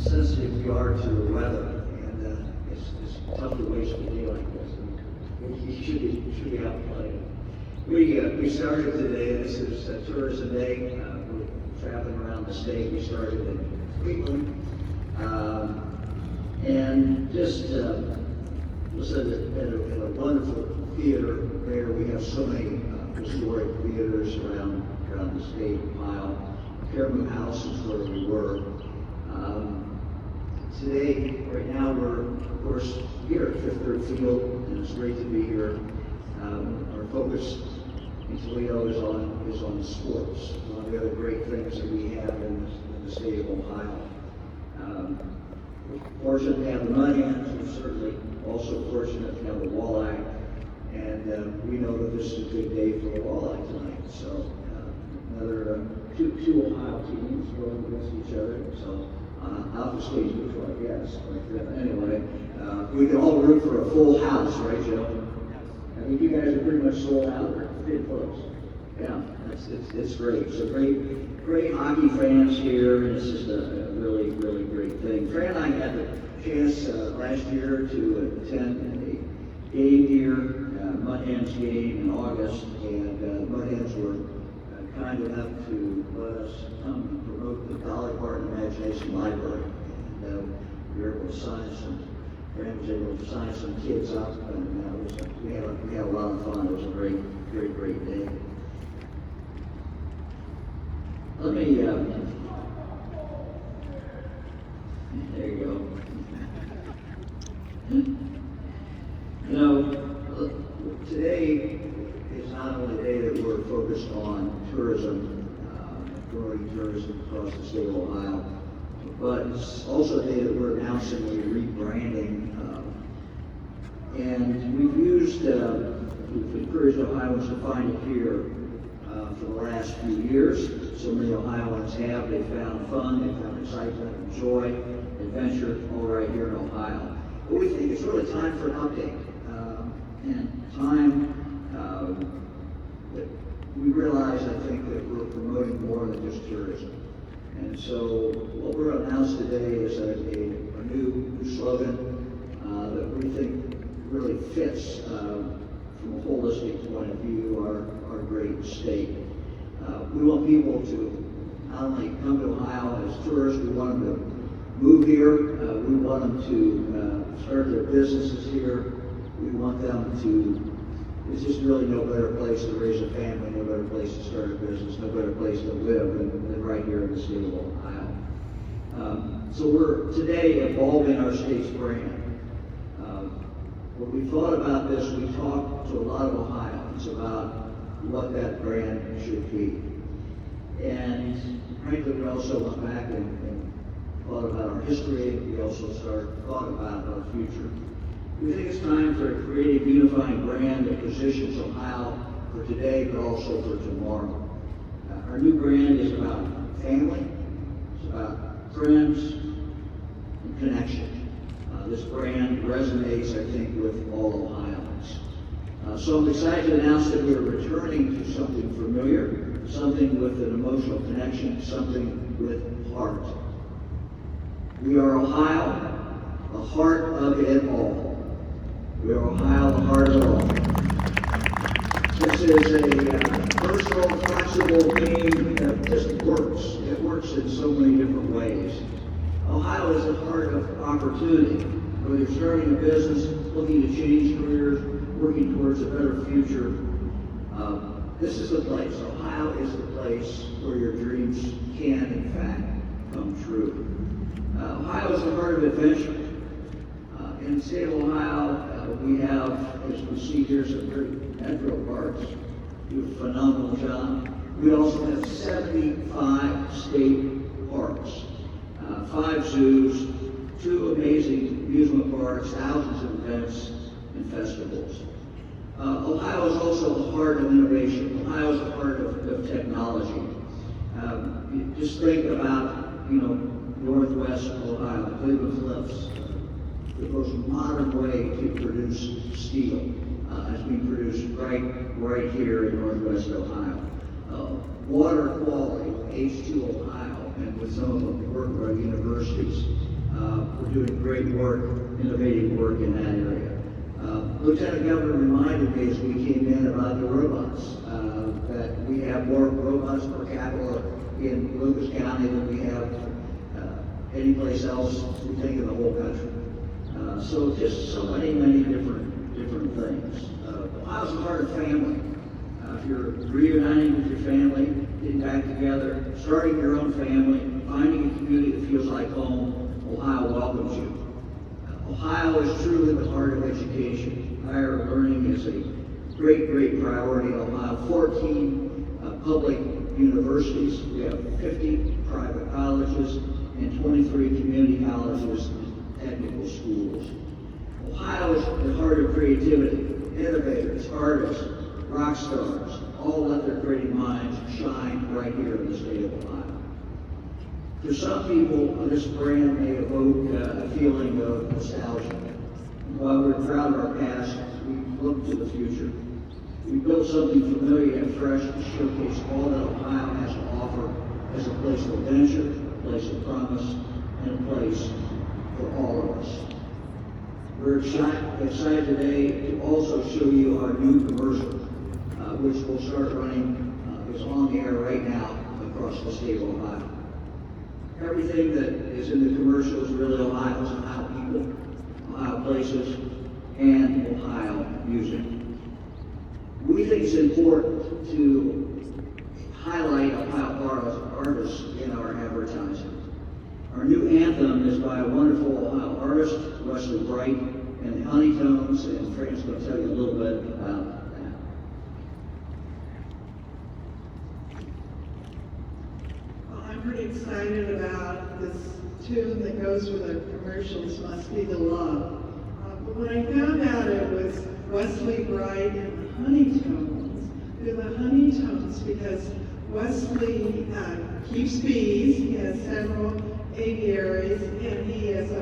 sensitive we are to the weather, and it's tough to waste a day like this. And you should be out playing. We started today. This is a tourism day. We're traveling around the state. We started in Cleveland, and just was at a wonderful theater there. We have so many historic theaters around the state of Ohio. Paramount House is where we were. Today, right now, we're, of course, here at Fifth Third Field, and it's great to be here. Our focus in Toledo is on sports. One of the other great things that we have in the state of Ohio. We're fortunate to have the Mudhens. We're certainly also fortunate to have the Walleye, and we know that this is a good day for the Walleye tonight. So another two Ohio teams going against each other. So out the stage before, I guess. But anyway, we can all root for a full house, right, Joe? I think you guys are pretty much sold out. We're pretty close. Yeah, it's great. So great hockey fans here, and it's just a really great thing. Fran and I had the chance last year to attend a game here, Mudhens game in August, and Mudhens were kind enough to let us come and promote the Dolly Parton Imagination Library. And we were able to sign Fran was able to sign some kids up, and we had a lot of fun. It was a great day. Let me, there you go. You know, today is not only a day that we're focused on tourism, growing tourism across the state of Ohio, but it's also a day that we're announcing a rebranding. And we've encouraged Ohioans to find it here for the last few years. So many Ohioans have. They found fun, they found excitement, joy, adventure, all right here in Ohio. But we think it's really time for an update. And time that we realize, I think, that we're promoting more than just tourism. And so what we're going to announce today is a new slogan that we think really fits from a holistic point of view our great state. We want people to not only come to Ohio as tourists, we want them to move here. We want them to start their businesses here. We want them to, there's just really no better place to raise a family, no better place to start a business, no better place to live than right here in the state of Ohio. So we're today evolving our state's brand. When we thought about this, we talked to a lot of Ohioans about what that brand should be. And frankly, we also went back and thought about our history. We also thought about our future. We think it's time for a creative, unifying brand that positions Ohio for today, but also for tomorrow. Our new brand is about family, it's about friends, and connection. This brand resonates, I think, with all Ohioans. So I'm excited to announce that we're returning to something familiar, something with an emotional connection, something with heart. We are Ohio, the heart of it all. We are Ohio, the heart of it all. This is a personal, flexible theme that just works. It works in so many different ways. Ohio is the heart of opportunity. Whether you're starting a business, looking to change careers, working towards a better future, this is the place. Ohio is the place where your dreams can, in fact, come true. Ohio is the heart of adventure. In the state of Ohio, we have, as we see here, some great metro parks. Do a phenomenal job. We also have 75 state parks, 5 zoos, 2 amazing amusement parks, thousands of events and festivals. Ohio is also the heart of innovation. Ohio is the heart of technology. Just think about, Northwest Ohio, the Cleveland Cliffs. The most modern way to produce steel is being produced right here in Northwest Ohio. Water quality, H2 Ohio, and with some of the work of our universities We're doing great work, innovative work in that area. Lieutenant Governor reminded me as we came in about the robots, that we have more robots per capita in Lucas County than we have any place else, we think, in the whole country. So just so many different things. Ohio's the heart of family. If you're reuniting with your family, getting back together, starting your own family, finding a community that feels like home, Ohio welcomes you. Ohio is truly the heart of education. Higher learning is a great priority in Ohio. 14 public universities. We have 50 private colleges and 23 community colleges and technical schools. Ohio is the heart of creativity. Innovators, artists, rock stars, all let their creative minds shine right here in the state of Ohio. For some people, this brand may evoke a feeling of nostalgia. While we're proud of our past, we look to the future. We built something familiar and fresh to showcase all that Ohio has to offer as a place of adventure, a place of promise, and a place for all of us. We're excited today to also show you our new commercial, which will start running, it's on the air right now across the state of Ohio. Everything that is in the commercial is really Ohio's, Ohio people, Ohio places, and Ohio music. We think it's important to highlight Ohio artists in our advertising. Our new anthem is by a wonderful Ohio artist, Wesley Bright, and the Honeytones, and Fran's going to tell you a little bit about that. Well, I'm pretty excited about this tune that goes with the commercials, Must Be the Love. But when I found out it was Wesley Bright and the Honeytones, they're the Honeytones because Wesley keeps bees. He has several aviaries, and he is a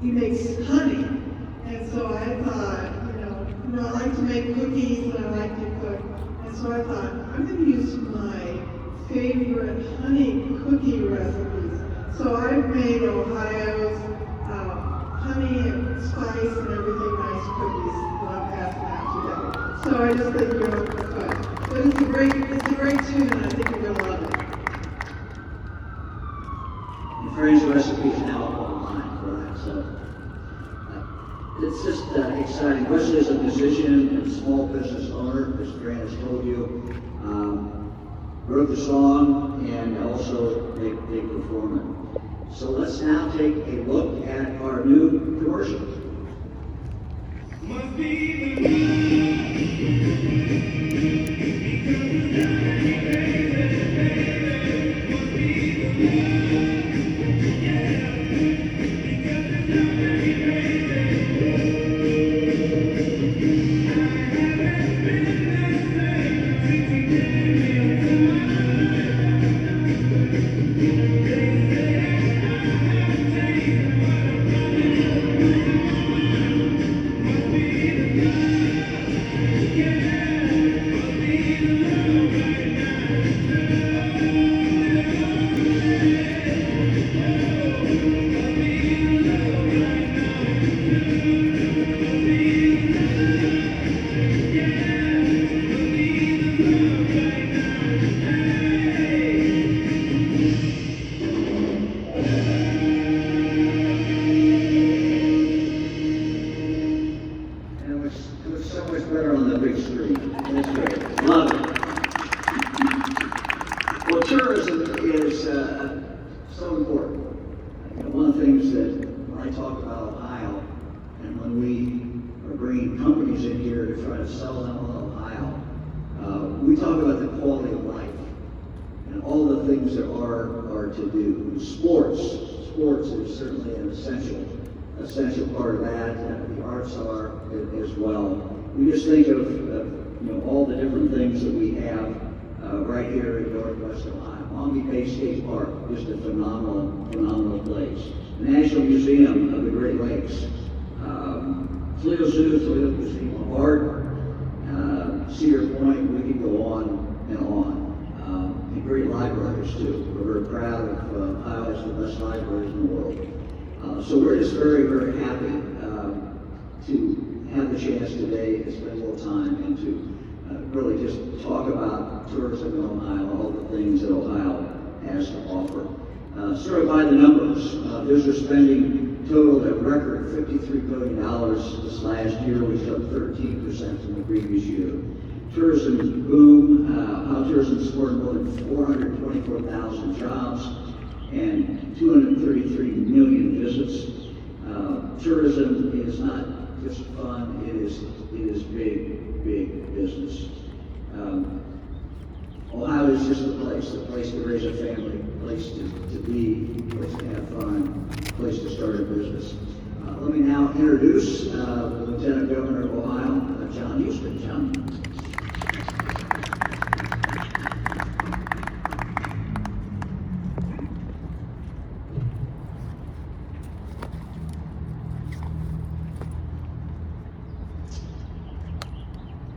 he makes honey. And so I thought, I like to make cookies and I like to cook. And so I thought, I'm going to use my favorite honey cookie recipes. So I've made Ohio's honey and spice and everything nice cookies that I'm passing out today. So I just think you're open to cook. But it's a great tune, and I think you're going to love it. And Fran's recipe is now up online for that, so it's just exciting. Wesley is a musician and small business owner, as Fran has told you. Wrote the song and also they perform it. So let's now take a look at our new commercial. Must be Sports is certainly an essential part of that. The arts are as well. We just think of all the different things that we have right here in Northwest Ohio. Maumee Bay State Park, just a phenomenal place. The National Museum of the Great Lakes. Toledo Zoo, Toledo Museum of Art, Cedar Point. We could go on and on. And great libraries too. We're very proud of Ohio has the best libraries in the So we're just very, very happy to have the chance today to spend a little time and to really just talk about tourism in Ohio, all the things that Ohio has to offer. Starting by the numbers, visitor spending totaled a record $53 billion this last year, which is up 13% from the previous year. Tourism boom, Ohio tourism supported more than 424,000 jobs and 233 million visits. Tourism is not just fun, it is big, big business. Ohio is just a place to raise a family, a place to be, a place to have fun, a place to start a business. Let me now introduce the Lieutenant Governor of Ohio, John Husted. John.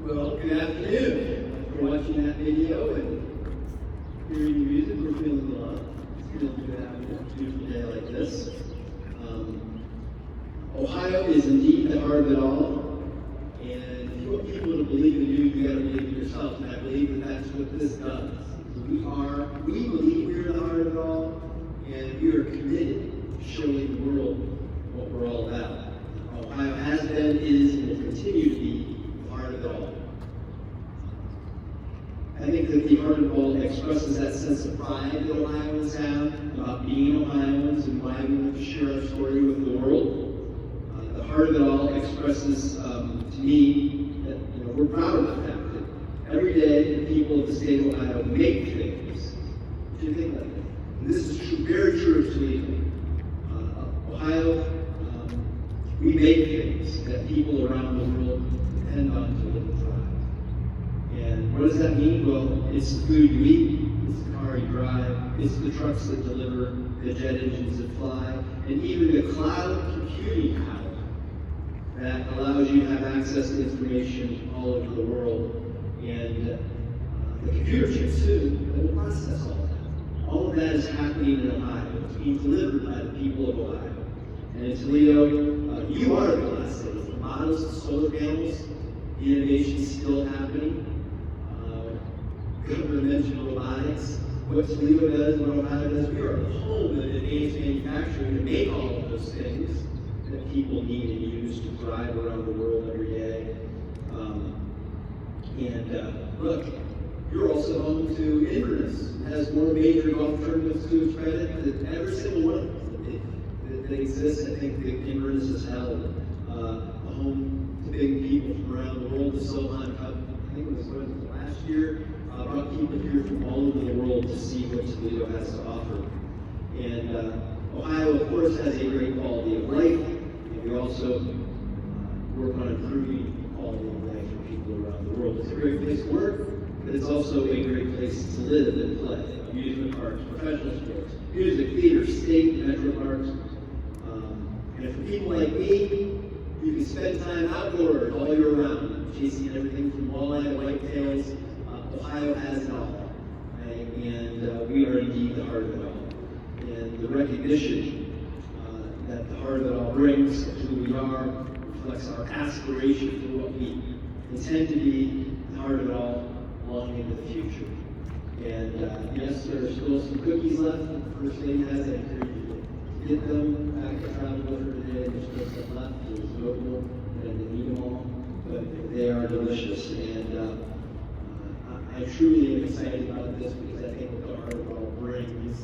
Well, good afternoon. After watching that video and hearing the music, we're feeling a lot. It's feeling good having a beautiful day like this. Ohio is indeed the heart of it all. And if you want people to believe in you, you got to believe in yourself. And I believe that that's what this does. We believe we're the heart of it all, and we are committed to showing the world what we're all about. Ohio has been, is, and will continue to be the heart of it all. I think that the heart of it all expresses that sense of pride that Ohioans have about being Ohioans and why we want to share our story with the world. The heart of it all expresses to me that we're proud of the fact that every day the people of the state of Ohio make things. What do you think about that? And this is true, very true of Toledo. Ohio, we make things that people around the world depend on to live and thrive. And what does that mean? Well, it's the food you eat, it's the car you drive, it's the trucks that deliver, the jet engines that fly, and even the cloud computing power that allows you to have access to information all over the world, and the computer chips too that will process all of that. All of that is happening in Ohio. It's being delivered by the people of Ohio. And in Toledo, you are the glass city. The models, the solar panels, the innovation is still happening. Governor mentioned robotics. What Toledo does, what Ohio does, we are the home of advanced manufacturing to make all of those things that people need and use to thrive around the world every day. Look, you're also home to Inverness. It has more major golf tournaments to its credit than every single one of them that exists. I think that Inverness has held a home to big people from around the world. The Skeldon Cup, I think it was last year, brought people here from all over the world to see what Toledo has to offer. And Ohio, of course, has a great quality of life, and we also work on improving quality of life for people around the world. It's a great place to work, but it's also a great place to live and play. Amusement parks, professional sports, music, theater, state, and metro parks. And for people like me, you can spend time outdoors all year round, chasing everything from walleye to whitetails. Ohio has it all, right? And we are indeed the heart of it all. And the recognition that the heart of it all brings to who we are reflects our aspiration for what we intend to be the heart of it all long into the future. And yes, there are still some cookies left. The First Lady has that. I encourage you to get them back to travel with her today. There's still some left. There's local and to eat them all. But they are delicious. And I truly am excited about this because I think what the heart of it all brings is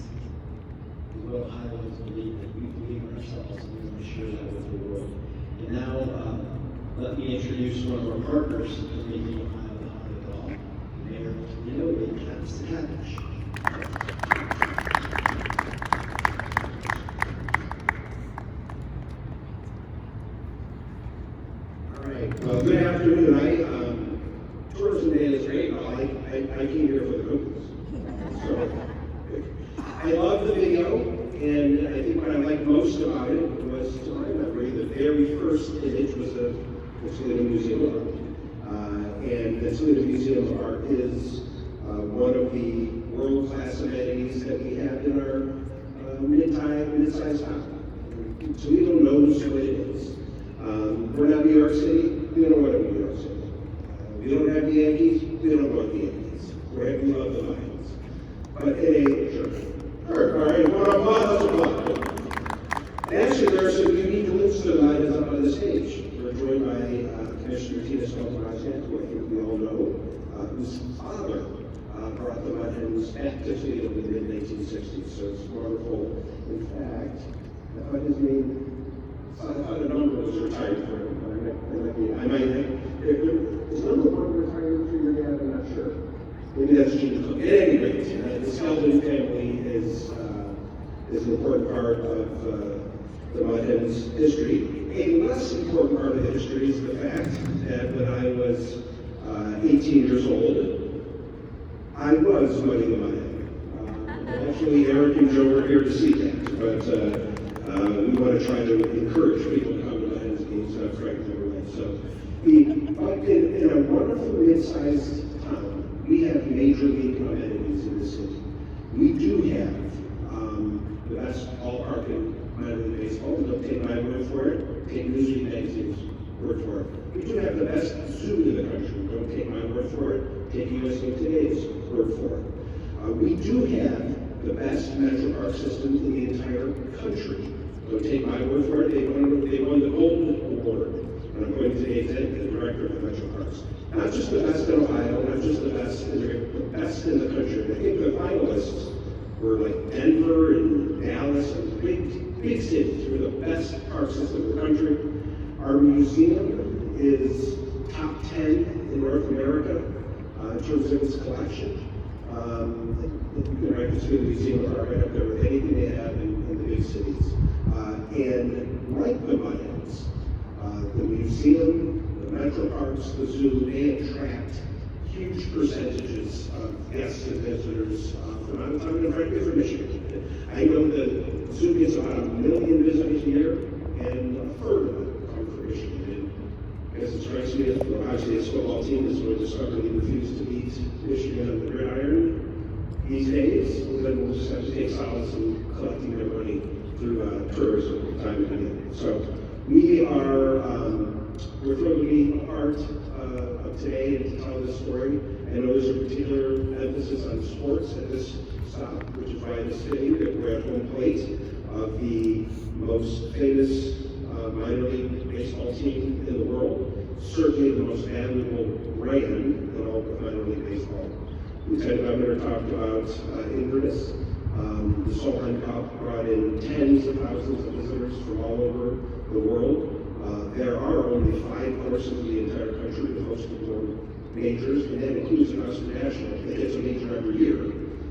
what Ohioans believe, that we believe in ourselves and we want to share that with the world. And now, let me introduce one of our partners in making Ohio the heart of it all, Mayor Toledo, Erik Kapszukiewicz. All right. Well, good afternoon. Tourism Day is great. I came here for the cookies. So I love the video, and I think what I liked most about it was, to my memory, the very first image was the Toledo Museum of Art. And the Toledo Museum of Art is one of the world-class amenities that we have in our mid-sized town. Toledo knows what it is. We're not New York City, we don't want to be New York City. We don't have the Yankees, we don't want the Yankees. We love the Lions. But all right, actually, there are some unique links to the Lions up on the stage. We're joined by Commissioner Skeldon, who I think we all know, whose father brought the Hens back to Toledo in the mid-1960s, so it's wonderful. In fact, I thought his name, I thought a number was retired for him. I might have. Is number one retired for your dad? I'm not sure. Maybe that's Jim Cook. At any rate, the Skeldon family is an important part of the Hens history. A less important part of the history is the fact that when I was 18 years old, I was running the Hen. Actually, Erik and Joe were here to see that, but we want to try to encourage people to come to the Hens games, frankly, so in a wonderful mid-sized town, we have major league amenities in the city. We do have the best ballpark in minor league baseball. Don't take my word for it. Take Newsweek magazine's word for it. We do have the best zoo in the country. Don't take my word for it. Take USA Today's word for it. We do have the best metro park system in the entire country. Don't take my word for it. They won the Gold Award. And I'm going today to the director of the metro parks. Not just the best in Ohio, not just the best in the country. I think the finalists were like Denver and Dallas and big cities. We're the best park system in the country. Our museum is top 10 in North America in terms of its collection. You can write the museum are right up there with anything they have in the big cities. And like the Mayans, the museum, the metro parks, the zoo, they attract huge percentages of guests and visitors from out of town and frankly from Michigan. I know the zoo gets about 1 million visitors a year, and a third of it come from Michigan. And I guess it strikes me as obviously a football team is going to stubbornly refuse to beat Michigan on the gridiron these days, and then we'll just have to take solace in collecting their money through tourism time and again. So we are we're thrilled to be a part of today and to tell this story. I know there's a particular emphasis on sports at this stop, which is why it's fitting that we're at home plate of the most famous minor league baseball team in the world, certainly the most valuable brand in all of minor league baseball. Lieutenant Governor talked about Inverness. The Solheim Cup brought in tens of thousands of visitors from all over the world. There are only 5 courses in the entire country that host the majors, and that includes an Augusta National. It gets a major every year.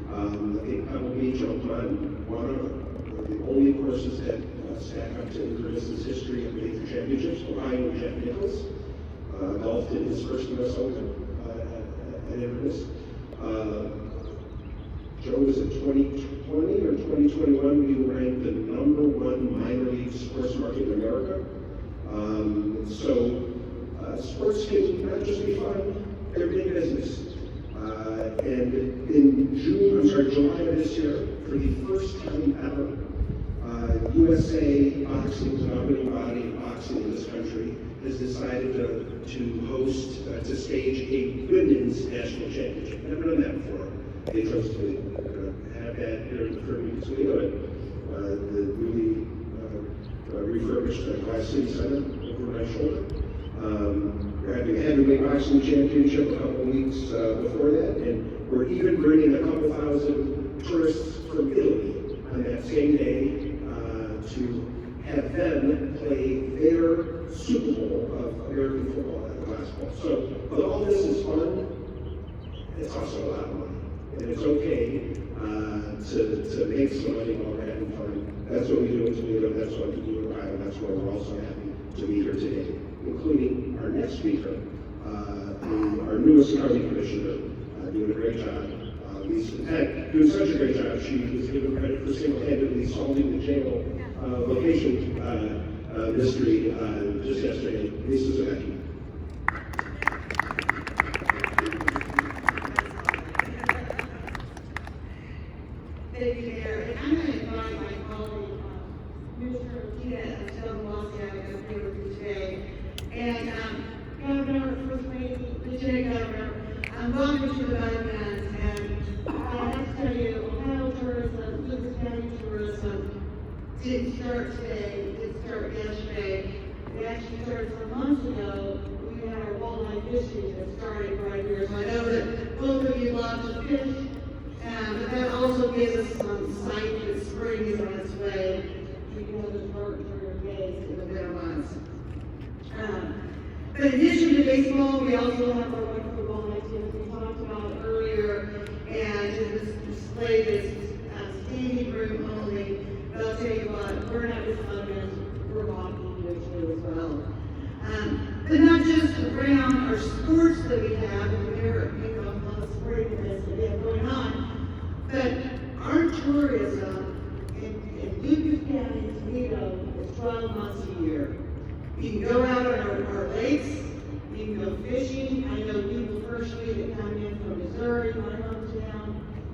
I think Pebble Beach, Oakland, one of the only courses that stack up to Inverness's history of major championships. Ohio and Jeff Nichols golfed in his first U.S. Open at Inverness. Joe, was it 2020 or 2021 we were ranked the #1 minor league sports market in America? Sports can not just be fun, they're big business. And in July of this year, for the first time ever, USA Boxing, the governing body of boxing in this country, has decided to host, to stage a women's national championship. Never done that before. They chose to have that here in the Kirby Toledo, the newly refurbished Glass City Center over my shoulder. We're having a heavyweight boxing championship a couple of weeks before that, and we're even bringing a couple thousand tourists from Italy on that same day to have them play their Super Bowl of American football at the Glass Bowl. So, but all this is fun. It's also a lot of money, and it's okay to make some money while we're having fun. That's what we do in Toledo. That's what we do in Ohio. That's why we're also happy to be here today, including our next speaker, our newest county commissioner, doing a great job. Doing such a great job, she was given credit for single-handedly solving the jail location mystery just yesterday. Lisa Sobecki. Thank you, Mayor. And I'm going to invite my colleague, Mr. Martinez, didn't start today, didn't start yesterday. It actually started some months ago. We had our walleye fishing that started right here. So I know that both of you love to fish. But that also gives us some sight that spring is on its way. We can have those birds for your days in the winter months. But in addition to baseball, we also have our wonderful walleye team we talked about earlier, and it was displayed as standing room only. But I'll tell you what, we're not just others, we're walking here too as well. But not just around our sports that we have, and there, you know, a lot of sporting events that we have going on, but our tourism in Lucas County, Toledo, is 12 months a year. You can go out on our lakes, you can go fishing. I know people personally that come in from Missouri, my hometown,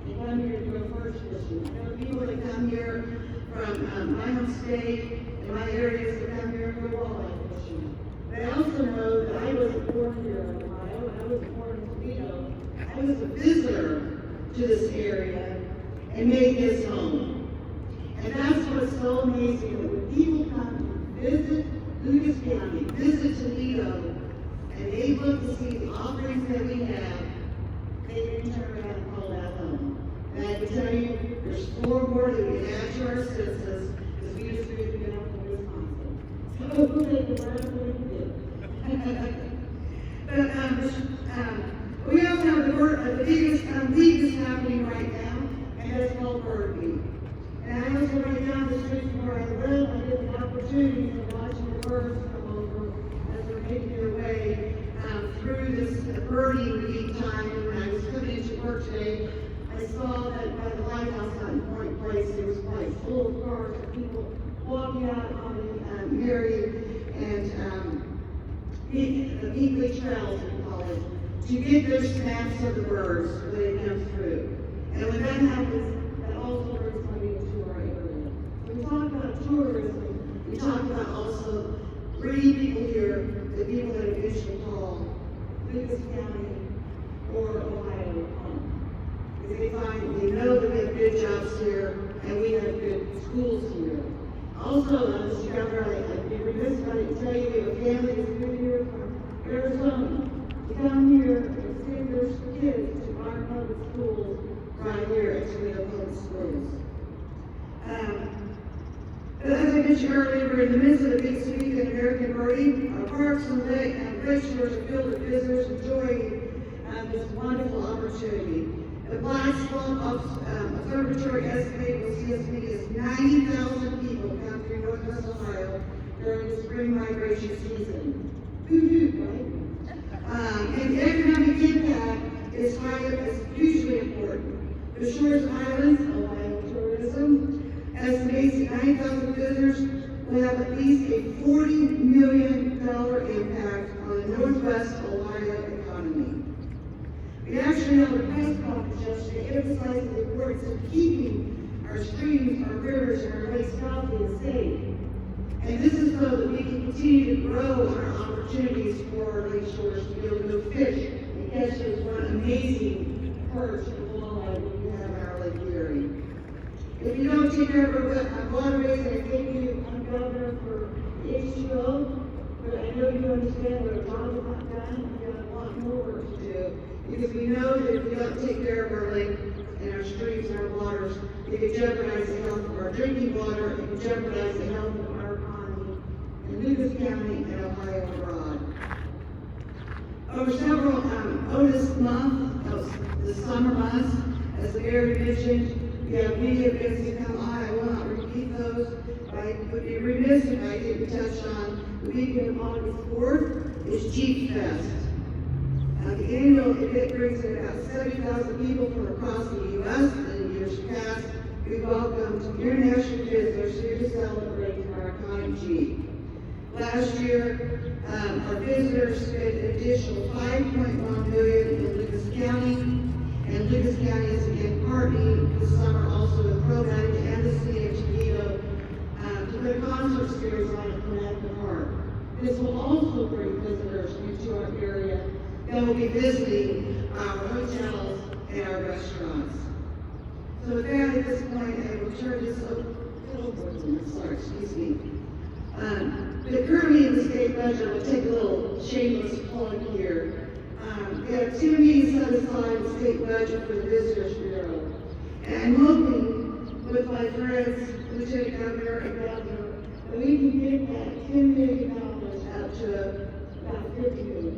they come here to go first fishing. I know people that come here from my home state and my areas that come here for walleye fishing. But I also know that I wasn't born here in Ohio, I wasn't born in Toledo. I was a visitor to this area and made this home. And that's what's so amazing, that when people come and visit Lucas County, visit Toledo, and they look to see the offerings that we have, they can turn around and call that home. And I can tell you, there's 4 more that we add to our census, because we just recently been up in Wisconsin. So we'll take the word we can do. But we also have the biggest league that's happening right now, and that's called Bird Week. And I also right down the street from where I live, I get the opportunity of watching the birds come over as they're making their way through this birding week time. And when I was coming into work today, I saw that by the lighthouse out in Point Place, it was quite full of cars of people walking out on the Mary and the weekly trails, we call it, to get those snaps of the birds when they come through. And when that happens, that also brings money into our area. When we talk about tourism, we talk about also bringing people here, the people that eventually call Lucas County or Ohio home. Because they know that we have good jobs here and we have good schools here. Also, Mr. Governor, I'd be remiss if I didn't tell you we have a family that's been here from Arizona to come here and send their kids to our public schools right here at Toledo Public Schools. As I mentioned earlier, we're in the midst of a big week in American birding. Our parks and lake shores are filled with visitors enjoying this wonderful opportunity. The Black Swamp Observatory estimated will see as many as 90,000 people come through Northwest Ohio during the spring migration season. Right? And the economic impact is hugely important. The shores of islands, Ohio tourism, estimates that 9,000 visitors will have at least a $40 million impact on the Northwest Ohio economy. We actually held a press conference yesterday emphasizing the importance of keeping our streams, our rivers, and our lakes healthy and safe. And this is so that we can continue to grow our opportunities for our lake shores to be able to go fish and catch those amazing perch and walleye that we have in our Lake Erie. If you don't take care of our waterways, I think I'm governor for H2O, but I know you understand what our job is not done. We have a lot more work to do. Because we know that if we don't take care of our lake and our streams and our waters, it can jeopardize the health of our drinking water, it can jeopardize the health of our economy in Lucas County and Ohio abroad. Over several, Otis month, the summer months, as the mayor mentioned, we have many events to come on. I will not repeat those, but I would be remiss if I didn't touch on the weekend of August 4th is Jeep Fest. The annual event brings in about 70,000 people from across the U.S. In years past, we welcomed international visitors here to celebrate our iconic Jeep. Last year, our visitors spent an additional $5.1 million in Lucas County, and Lucas County is again partnering this summer also with ProMed and the city of Toledo to put a concert series on at Connecticut Park. This will also bring visitors into our area that will be visiting our hotels and our restaurants. So with that, at this point, I will turn this over to But currently in the state budget, I'll take a little shameless plug here. We have $2 million set aside in the state budget for the Visitors Bureau. And I'm hoping with my friends, Lieutenant Governor and Governor, that we can get that $10 million out to about $50 million.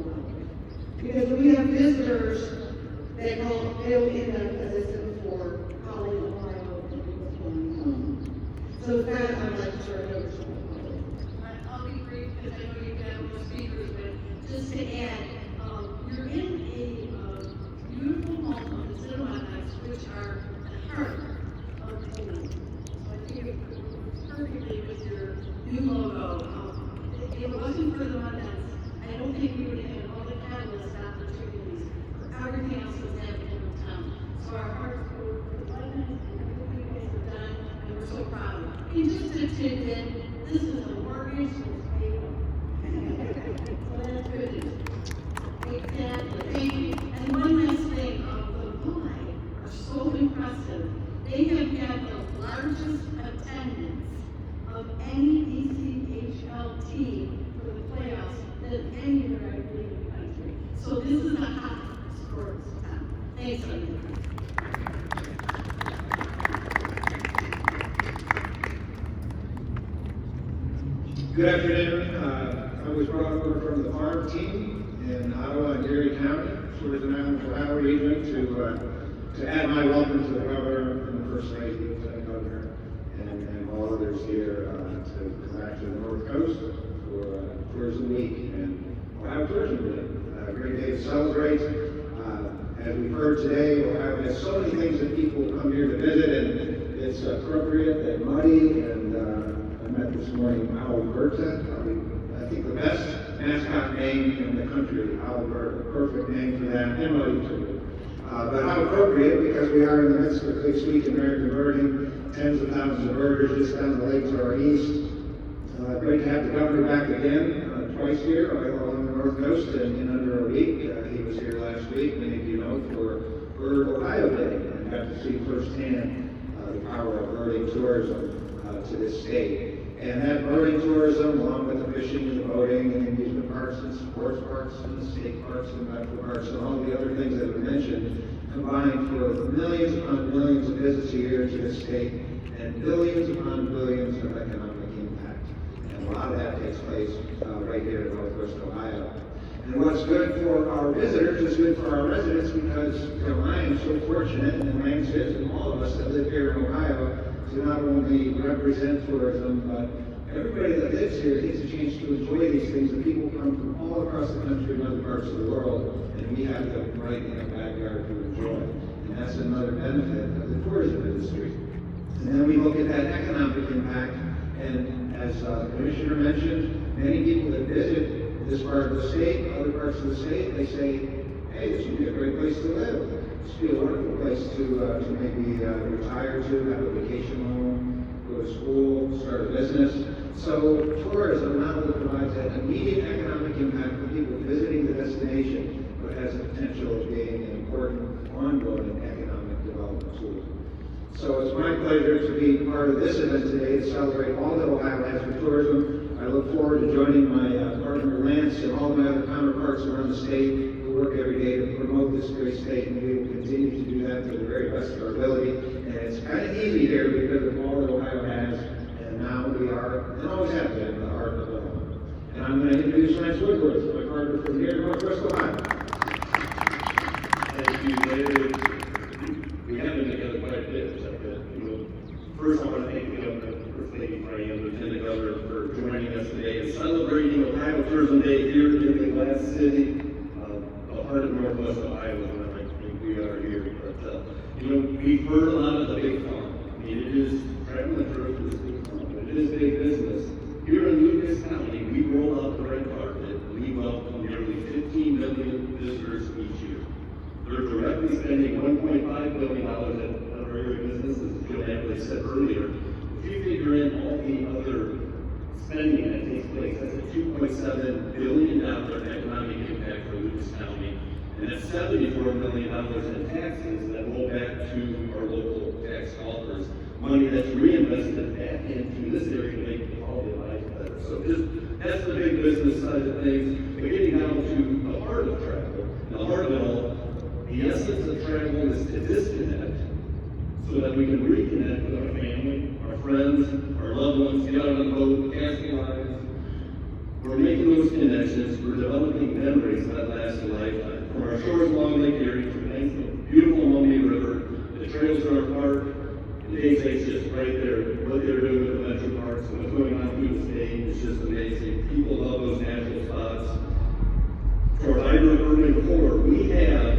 Because we have visitors that they'll end up, as I said before, calling Ohio and what's going on. So with that, I'd like to turn it over to my colleague. I'll be brief because I know you've got more speakers, but just to add, you're in a beautiful home of the Cinemas, which are the heart of Toledo. So I think it works perfectly with your new logo. If it wasn't for the Monettes, I don't think we would have had all the catalyst opportunities for everything else that's happening in town. So our hearts go for the Monettes and everything you guys have done, and we're so proud. And just a tidbit, this is a mortgage that's paid off. So that's good news. Exactly. Thank you. And one last thing, the Walleye are so impressive. They have had the largest attendance of any ECHL team for the playoffs than anywhere I believe in the country. So this is a hot sports town. Thanks, everyone. Good afternoon. I was brought over from the farm team in Ottawa and Erie County, Tourism Islands, Ohio region, to add my welcome to the governor and the first lady, lieutenant governor, and all others here to come back to the North Coast for Tourism Week and Ohio Tourism Week. Great day to celebrate. As we've heard today, Ohio has so many things that people come here to visit, and it's appropriate and muddy. And I met this morning Alberta, I think the best mascot name in the country, Alberta. Perfect name for that, and muddy too. But how appropriate, because we are in the midst of a big week in American birding, tens of thousands of birders just down the lake to our east. Great to have the governor back again, twice here along the North Coast in under a week. He was here last week, many of you know, for Bird Ohio Day, and got to see firsthand the power of birding tourism to this state. And that birding tourism, along with the fishing and the boating and amusement parks and sports parks and the state parks and medical parks and all the other things that have been mentioned, combined for millions upon millions of visits a year to this state and billions upon billions of economic impact. And a lot of that takes place right here in Northwest Ohio. And what's good for our visitors is good for our residents, because I am so fortunate, and Lance is, and all of us that live here in Ohio, to not only represent tourism, but everybody that lives here gets a chance to enjoy these things. The people come from all across the country and other parts of the world, and we have them right in our backyard to enjoy. And that's another benefit of the tourism industry. And then we look at that economic impact, and as the Commissioner mentioned, many people that visit this part of the state, other parts of the state, they say, hey, this would be a great place to live. This would be a wonderful place to maybe retire to, have a vacation home, go to school, start a business. So tourism not only provides that immediate economic impact for people visiting the destination, but has the potential of being an important ongoing economic development tool. So it's my pleasure to be part of this event today to celebrate all that Ohio has for tourism. I look forward to joining my partner Lance and all my other counterparts around the state who work every day to promote this great state, and we will continue to do that to the very best of our ability. And it's kind of easy here because of all that Ohio has, and now we are, and always have been, the heart of Ohio. And I'm going to introduce Lance Woodworth, my partner from here in Northwest Ohio. Thank you, David. We have been together quite a bit. First, I want to thank the Governor, First Lady Fran, Lieutenant Governor, for joining us today and celebrating Ohio Tourism Day here in the glass city, the heart of Northwest Ohio, and I think we are here. But, we've heard a lot of the big farm. I mean, it is traveling tourism is big farm, but it is big business. Here in Lucas County, we roll out the red carpet. We welcome nearly 15 million visitors each year. They're directly spending $1.5 billion at our area businesses, as Joe Napoli said earlier. If you figure in all the other spending that takes place, that's a $2.7 billion economic impact for Lucas County. And that's $74 million in taxes that roll back to our local tax coffers. Money that's reinvested back into this area to make the quality of life better. So the business side of things, but getting down to the heart of travel. And the heart of it all, the essence of travel is to disconnect so that we can reconnect with our family, our friends, our loved ones, get out on the boat, casting lines. We're making those connections, we're developing memories that last a lifetime. From our shores along Lake Erie to the nice, beautiful Maumee River, the trails in our park, and Dave State's just right there. What they're doing with the metro parks and what's going on through the state is just amazing. People love those natural spots. For I grew up urban core, we have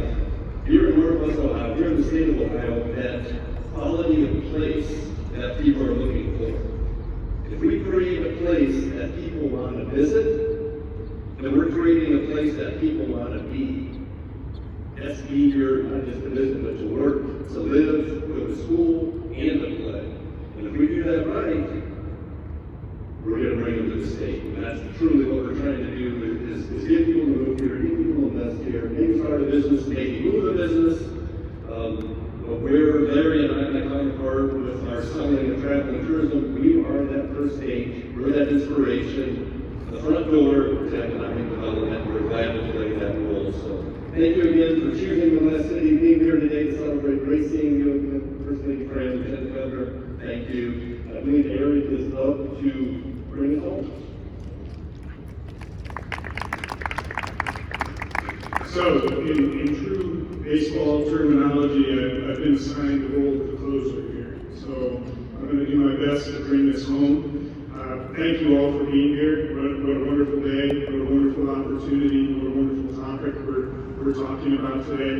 here in Northwest Ohio, here in the state of Ohio, that quality of place that people are looking for. If we create a place that people want to visit, then we're creating a place that people want to be. That's be here, not just to visit, but to work, to live, go to school, and to play. And if we do that right, we're going to bring them to the state. And that's truly what we're trying to do is get people to move here, get people to invest here, maybe start a business, maybe move a business. But we're very in my counterpart with our selling and travel and tourism. We are that first stage. We're that inspiration, the front door to economic development. We're glad to play that role. So thank you again for choosing the West City, being here today to celebrate. Great seeing you, First Lady Fran, Lieutenant Governor. Thank you. I believe Erik is up to bring us home. So, in true baseball terminology, I've been assigned the role of the closer here. So, I'm going to do my best to bring this home. Thank you all for being here. What a wonderful day. What a wonderful opportunity. What a wonderful topic we're talking about today.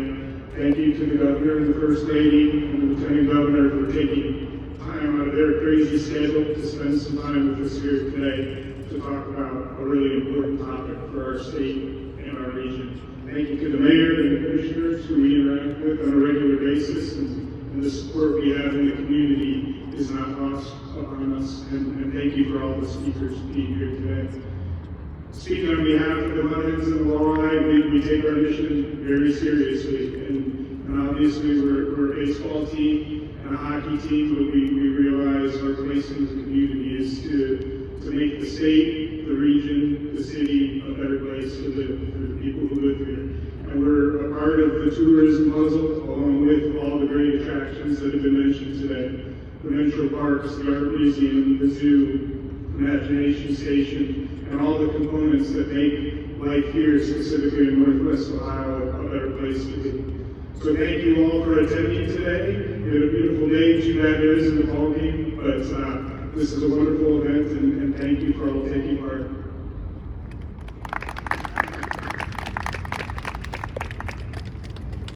Thank you to the Governor and the First Lady and the Lieutenant Governor for taking time out of their crazy schedule to spend some time with us here today to talk about a really important topic for our state and our region. Thank you to the mayor and the commissioners who we interact with on a regular basis, and the support we have in the community is not lost upon us. And thank you for all the speakers being here today. Speaking on behalf of the Hens and the Walleye, we take our mission very seriously. And obviously we're a baseball team and a hockey team, but we realize our place in the community is to make the state, the region, the city a better place to live for the people who live here. And we're a part of the tourism puzzle, along with all the great attractions that have been mentioned today. The metro parks, the art museum, the zoo, imagination station, and all the components that make life here, specifically in Northwest Ohio, a better place to be. So thank you all for attending today. We had a beautiful day. Too bad there isn't a ball game, but this is a wonderful event, and thank you for all taking part.